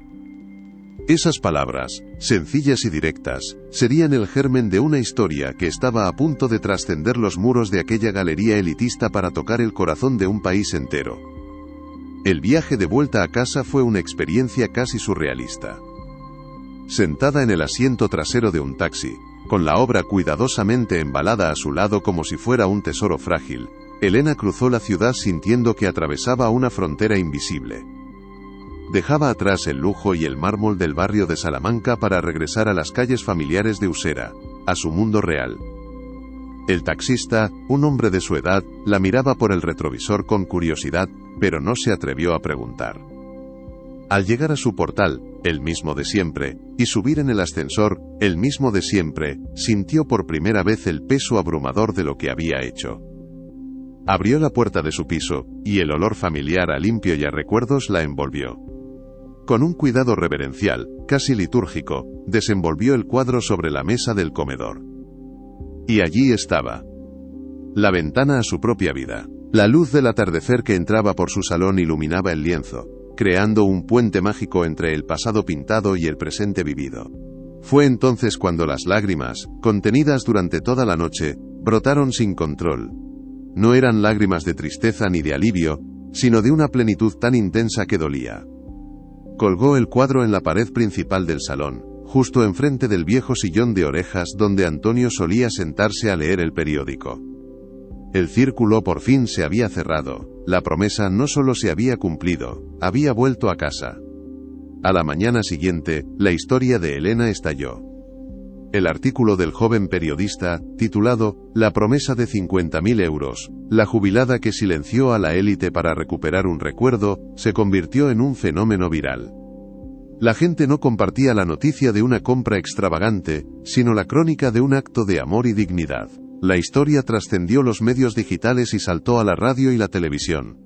Esas palabras, sencillas y directas, serían el germen de una historia que estaba a punto de trascender los muros de aquella galería elitista para tocar el corazón de un país entero. El viaje de vuelta a casa fue una experiencia casi surrealista. Sentada en el asiento trasero de un taxi, con la obra cuidadosamente embalada a su lado como si fuera un tesoro frágil, Elena cruzó la ciudad sintiendo que atravesaba una frontera invisible. Dejaba atrás el lujo y el mármol del barrio de Salamanca para regresar a las calles familiares de Usera, a su mundo real. El taxista, un hombre de su edad, la miraba por el retrovisor con curiosidad, pero no se atrevió a preguntar. Al llegar a su portal, el mismo de siempre, y subir en el ascensor, el mismo de siempre, sintió por primera vez el peso abrumador de lo que había hecho. Abrió la puerta de su piso, y el olor familiar a limpio y a recuerdos la envolvió. Con un cuidado reverencial, casi litúrgico, desenvolvió el cuadro sobre la mesa del comedor. Y allí estaba. La ventana a su propia vida. La luz del atardecer que entraba por su salón iluminaba el lienzo, creando un puente mágico entre el pasado pintado y el presente vivido. Fue entonces cuando las lágrimas, contenidas durante toda la noche, brotaron sin control. No eran lágrimas de tristeza ni de alivio, sino de una plenitud tan intensa que dolía. Colgó el cuadro en la pared principal del salón, justo enfrente del viejo sillón de orejas donde Antonio solía sentarse a leer el periódico. El círculo por fin se había cerrado, la promesa no solo se había cumplido, había vuelto a casa. A la mañana siguiente, la historia de Elena estalló. El artículo del joven periodista, titulado «La promesa de 50.000 euros, la jubilada que silenció a la élite para recuperar un recuerdo», se convirtió en un fenómeno viral. La gente no compartía la noticia de una compra extravagante, sino la crónica de un acto de amor y dignidad. La historia trascendió los medios digitales y saltó a la radio y la televisión.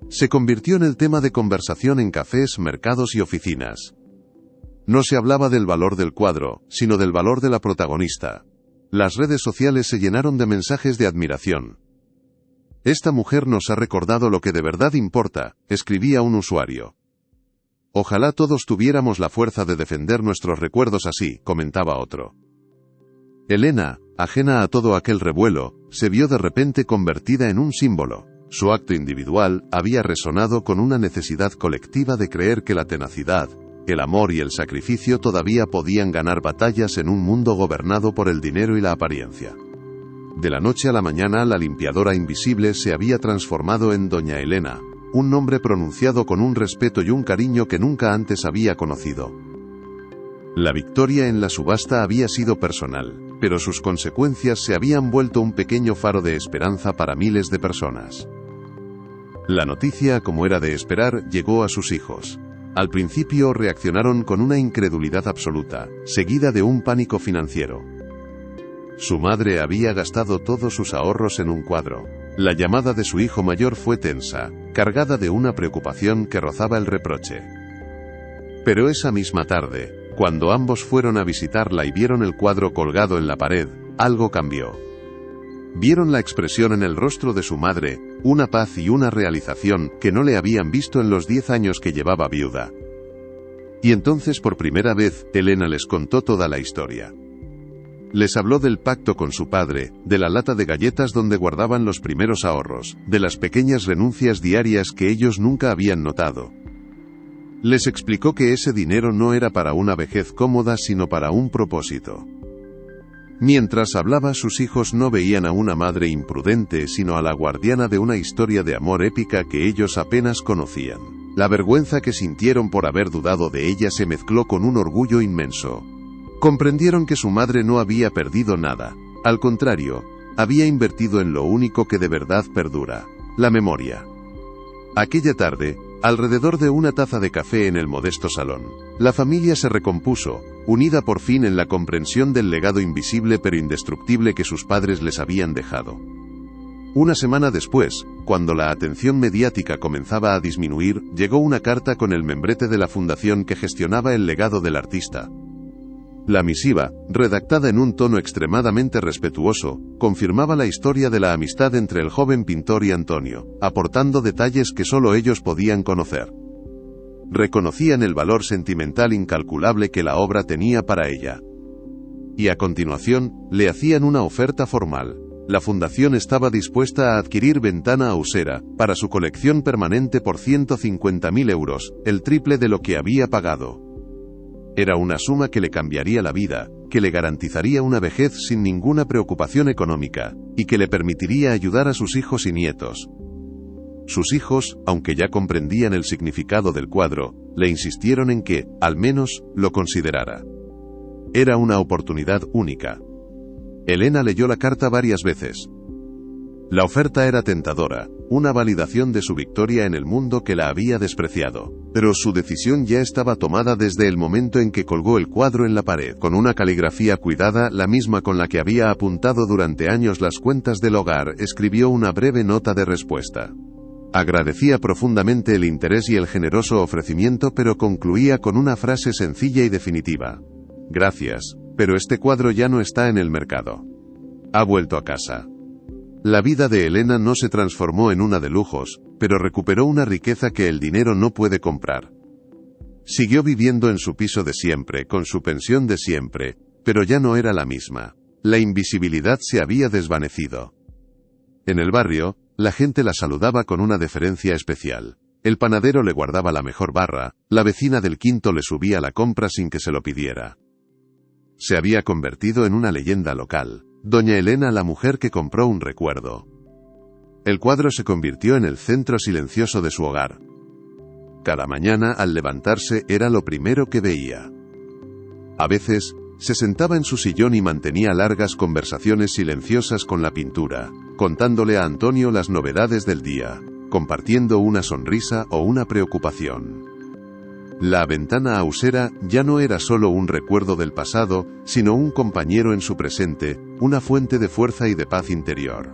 Se convirtió en el tema de conversación en cafés, mercados y oficinas. No se hablaba del valor del cuadro, sino del valor de la protagonista. Las redes sociales se llenaron de mensajes de admiración. «Esta mujer nos ha recordado lo que de verdad importa», escribía un usuario. «Ojalá todos tuviéramos la fuerza de defender nuestros recuerdos así», comentaba otro. Elena, ajena a todo aquel revuelo, se vio de repente convertida en un símbolo. Su acto individual había resonado con una necesidad colectiva de creer que la tenacidad, el amor y el sacrificio todavía podían ganar batallas en un mundo gobernado por el dinero y la apariencia. De la noche a la mañana la limpiadora invisible se había transformado en Doña Elena, un nombre pronunciado con un respeto y un cariño que nunca antes había conocido. La victoria en la subasta había sido personal, pero sus consecuencias se habían vuelto un pequeño faro de esperanza para miles de personas. La noticia, como era de esperar, llegó a sus hijos. Al principio reaccionaron con una incredulidad absoluta, seguida de un pánico financiero. Su madre había gastado todos sus ahorros en un cuadro. La llamada de su hijo mayor fue tensa, cargada de una preocupación que rozaba el reproche. Pero esa misma tarde, cuando ambos fueron a visitarla y vieron el cuadro colgado en la pared, algo cambió. Vieron la expresión en el rostro de su madre, una paz y una realización que no le habían visto en los 10 años que llevaba viuda. Y entonces por primera vez, Elena les contó toda la historia. Les habló del pacto con su padre, de la lata de galletas donde guardaban los primeros ahorros, de las pequeñas renuncias diarias que ellos nunca habían notado. Les explicó que ese dinero no era para una vejez cómoda sino para un propósito. Mientras hablaba, sus hijos no veían a una madre imprudente sino a la guardiana de una historia de amor épica que ellos apenas conocían. La vergüenza que sintieron por haber dudado de ella se mezcló con un orgullo inmenso. Comprendieron que su madre no había perdido nada. Al contrario, había invertido en lo único que de verdad perdura: la memoria. Aquella tarde, alrededor de una taza de café en el modesto salón, la familia se recompuso, unida por fin en la comprensión del legado invisible pero indestructible que sus padres les habían dejado. Una semana después, cuando la atención mediática comenzaba a disminuir, llegó una carta con el membrete de la fundación que gestionaba el legado del artista. La misiva, redactada en un tono extremadamente respetuoso, confirmaba la historia de la amistad entre el joven pintor y Antonio, aportando detalles que solo ellos podían conocer. Reconocían el valor sentimental incalculable que la obra tenía para ella. Y a continuación, le hacían una oferta formal. La fundación estaba dispuesta a adquirir Ventana a Usera, para su colección permanente por 150.000 euros, el triple de lo que había pagado. Era una suma que le cambiaría la vida, que le garantizaría una vejez sin ninguna preocupación económica, y que le permitiría ayudar a sus hijos y nietos. Sus hijos, aunque ya comprendían el significado del cuadro, le insistieron en que, al menos, lo considerara. Era una oportunidad única. Elena leyó la carta varias veces. La oferta era tentadora, una validación de su victoria en el mundo que la había despreciado. Pero su decisión ya estaba tomada desde el momento en que colgó el cuadro en la pared, con una caligrafía cuidada, la misma con la que había apuntado durante años las cuentas del hogar. Escribió una breve nota de respuesta. Agradecía profundamente el interés y el generoso ofrecimiento, pero concluía con una frase sencilla y definitiva. Gracias, pero este cuadro ya no está en el mercado. Ha vuelto a casa. La vida de Elena no se transformó en una de lujos, pero recuperó una riqueza que el dinero no puede comprar. Siguió viviendo en su piso de siempre, con su pensión de siempre, pero ya no era la misma. La invisibilidad se había desvanecido. En el barrio, la gente la saludaba con una deferencia especial. El panadero le guardaba la mejor barra, la vecina del quinto le subía la compra sin que se lo pidiera. Se había convertido en una leyenda local. Doña Elena, la mujer que compró un recuerdo. El cuadro se convirtió en el centro silencioso de su hogar. Cada mañana, al levantarse, era lo primero que veía. A veces, se sentaba en su sillón y mantenía largas conversaciones silenciosas con la pintura, contándole a Antonio las novedades del día, compartiendo una sonrisa o una preocupación. La Ventana a Usera ya no era solo un recuerdo del pasado, sino un compañero en su presente, una fuente de fuerza y de paz interior.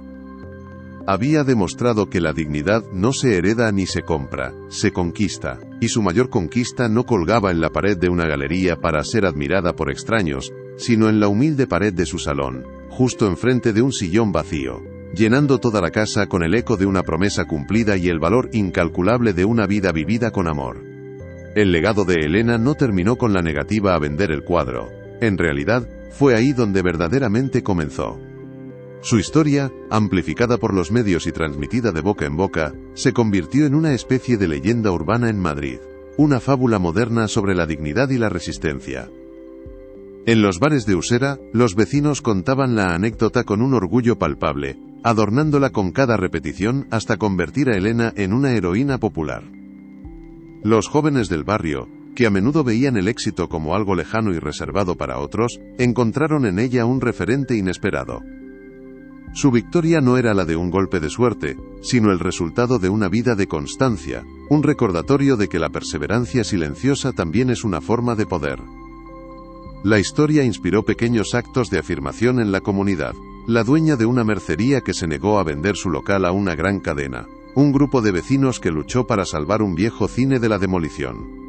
Había demostrado que la dignidad no se hereda ni se compra, se conquista, y su mayor conquista no colgaba en la pared de una galería para ser admirada por extraños, sino en la humilde pared de su salón, justo enfrente de un sillón vacío, llenando toda la casa con el eco de una promesa cumplida y el valor incalculable de una vida vivida con amor. El legado de Elena no terminó con la negativa a vender el cuadro. En realidad, fue ahí donde verdaderamente comenzó. Su historia, amplificada por los medios y transmitida de boca en boca, se convirtió en una especie de leyenda urbana en Madrid, una fábula moderna sobre la dignidad y la resistencia. En los bares de Usera, los vecinos contaban la anécdota con un orgullo palpable, adornándola con cada repetición hasta convertir a Elena en una heroína popular. Los jóvenes del barrio, que a menudo veían el éxito como algo lejano y reservado para otros, encontraron en ella un referente inesperado. Su victoria no era la de un golpe de suerte, sino el resultado de una vida de constancia, un recordatorio de que la perseverancia silenciosa también es una forma de poder. La historia inspiró pequeños actos de afirmación en la comunidad. La dueña de una mercería que se negó a vender su local a una gran cadena. Un grupo de vecinos que luchó para salvar un viejo cine de la demolición.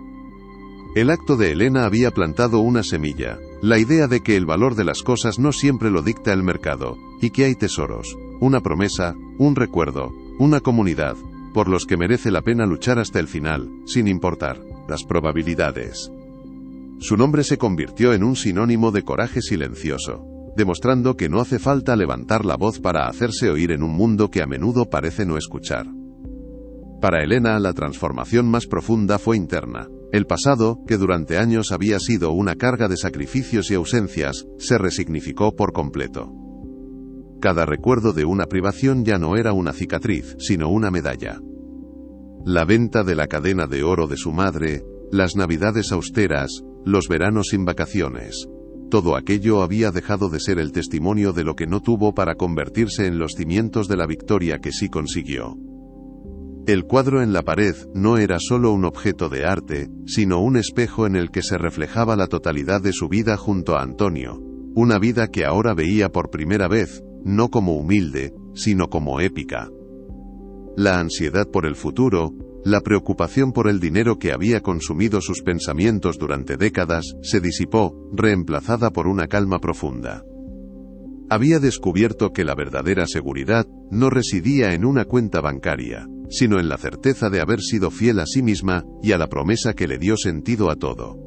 El acto de Elena había plantado una semilla, la idea de que el valor de las cosas no siempre lo dicta el mercado, y que hay tesoros, una promesa, un recuerdo, una comunidad, por los que merece la pena luchar hasta el final, sin importar las probabilidades. Su nombre se convirtió en un sinónimo de coraje silencioso, demostrando que no hace falta levantar la voz para hacerse oír en un mundo que a menudo parece no escuchar. Para Elena, la transformación más profunda fue interna. El pasado, que durante años había sido una carga de sacrificios y ausencias, se resignificó por completo. Cada recuerdo de una privación ya no era una cicatriz, sino una medalla. La venta de la cadena de oro de su madre, las navidades austeras, los veranos sin vacaciones. Todo aquello había dejado de ser el testimonio de lo que no tuvo para convertirse en los cimientos de la victoria que sí consiguió. El cuadro en la pared no era solo un objeto de arte, sino un espejo en el que se reflejaba la totalidad de su vida junto a Antonio, una vida que ahora veía por primera vez, no como humilde, sino como épica. La ansiedad por el futuro, la preocupación por el dinero que había consumido sus pensamientos durante décadas, se disipó, reemplazada por una calma profunda. Había descubierto que la verdadera seguridad no residía en una cuenta bancaria, sino en la certeza de haber sido fiel a sí misma y a la promesa que le dio sentido a todo.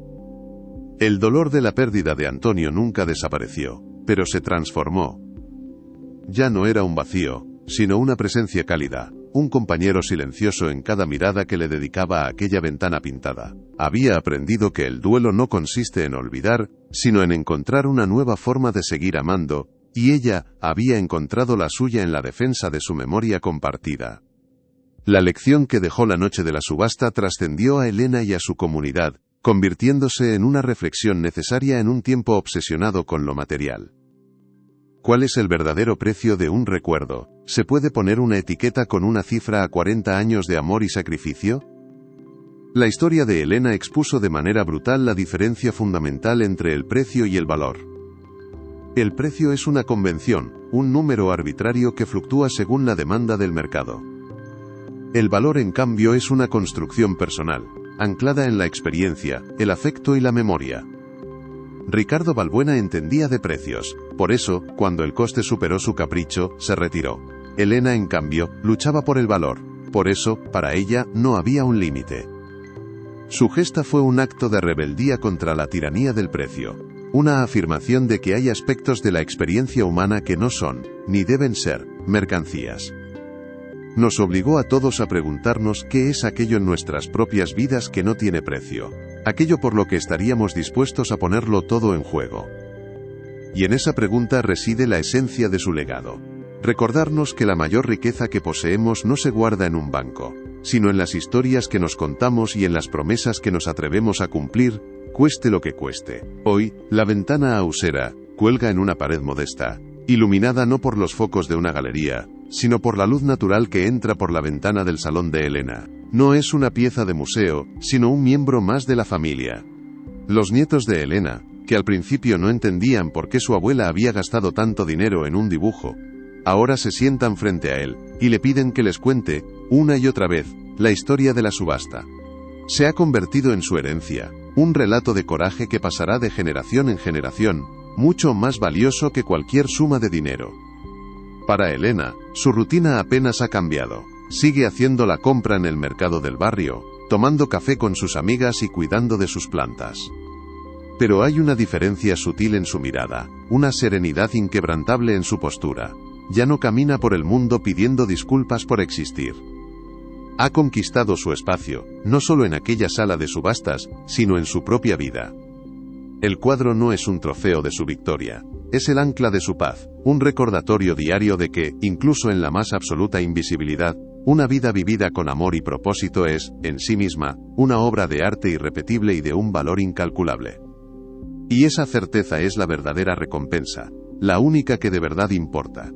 El dolor de la pérdida de Antonio nunca desapareció, pero se transformó. Ya no era un vacío, sino una presencia cálida, un compañero silencioso en cada mirada que le dedicaba a aquella ventana pintada. Había aprendido que el duelo no consiste en olvidar, sino en encontrar una nueva forma de seguir amando, y ella había encontrado la suya en la defensa de su memoria compartida. La lección que dejó la noche de la subasta trascendió a Elena y a su comunidad, convirtiéndose en una reflexión necesaria en un tiempo obsesionado con lo material. ¿Cuál es el verdadero precio de un recuerdo? ¿Se puede poner una etiqueta con una cifra a 40 años de amor y sacrificio? La historia de Elena expuso de manera brutal la diferencia fundamental entre el precio y el valor. El precio es una convención, un número arbitrario que fluctúa según la demanda del mercado. El valor, en cambio, es una construcción personal, anclada en la experiencia, el afecto y la memoria. Ricardo Balbuena entendía de precios, por eso, cuando el coste superó su capricho, se retiró. Elena, en cambio, luchaba por el valor, por eso, para ella, no había un límite. Su gesta fue un acto de rebeldía contra la tiranía del precio, una afirmación de que hay aspectos de la experiencia humana que no son, ni deben ser, mercancías. Nos obligó a todos a preguntarnos qué es aquello en nuestras propias vidas que no tiene precio, aquello por lo que estaríamos dispuestos a ponerlo todo en juego. Y en esa pregunta reside la esencia de su legado. Recordarnos que la mayor riqueza que poseemos no se guarda en un banco, sino en las historias que nos contamos y en las promesas que nos atrevemos a cumplir, cueste lo que cueste. Hoy, la ventana ausera cuelga en una pared modesta, iluminada no por los focos de una galería, sino por la luz natural que entra por la ventana del salón de Elena. No es una pieza de museo, sino un miembro más de la familia. Los nietos de Elena, que al principio no entendían por qué su abuela había gastado tanto dinero en un dibujo, ahora se sientan frente a él, y le piden que les cuente, una y otra vez, la historia de la subasta. Se ha convertido en su herencia, un relato de coraje que pasará de generación en generación, mucho más valioso que cualquier suma de dinero. Para Elena, su rutina apenas ha cambiado. Sigue haciendo la compra en el mercado del barrio, tomando café con sus amigas y cuidando de sus plantas. Pero hay una diferencia sutil en su mirada, una serenidad inquebrantable en su postura. Ya no camina por el mundo pidiendo disculpas por existir. Ha conquistado su espacio, no solo en aquella sala de subastas, sino en su propia vida. El cuadro no es un trofeo de su victoria, es el ancla de su paz, un recordatorio diario de que, incluso en la más absoluta invisibilidad, una vida vivida con amor y propósito es, en sí misma, una obra de arte irrepetible y de un valor incalculable. Y esa certeza es la verdadera recompensa, la única que de verdad importa.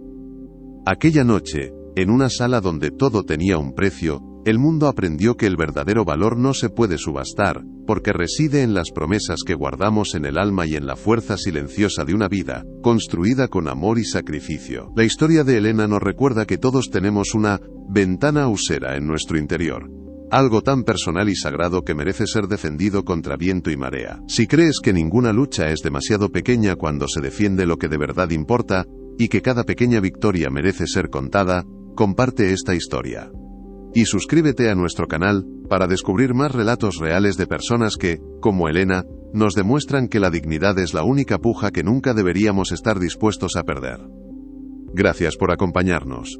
Aquella noche, en una sala donde todo tenía un precio, el mundo aprendió que el verdadero valor no se puede subastar, porque reside en las promesas que guardamos en el alma y en la fuerza silenciosa de una vida, construida con amor y sacrificio. La historia de Elena nos recuerda que todos tenemos una ventana usera en nuestro interior. Algo tan personal y sagrado que merece ser defendido contra viento y marea. Si crees que ninguna lucha es demasiado pequeña cuando se defiende lo que de verdad importa, y que cada pequeña victoria merece ser contada, comparte esta historia. Y suscríbete a nuestro canal, para descubrir más relatos reales de personas que, como Elena, nos demuestran que la dignidad es la única puja que nunca deberíamos estar dispuestos a perder. Gracias por acompañarnos.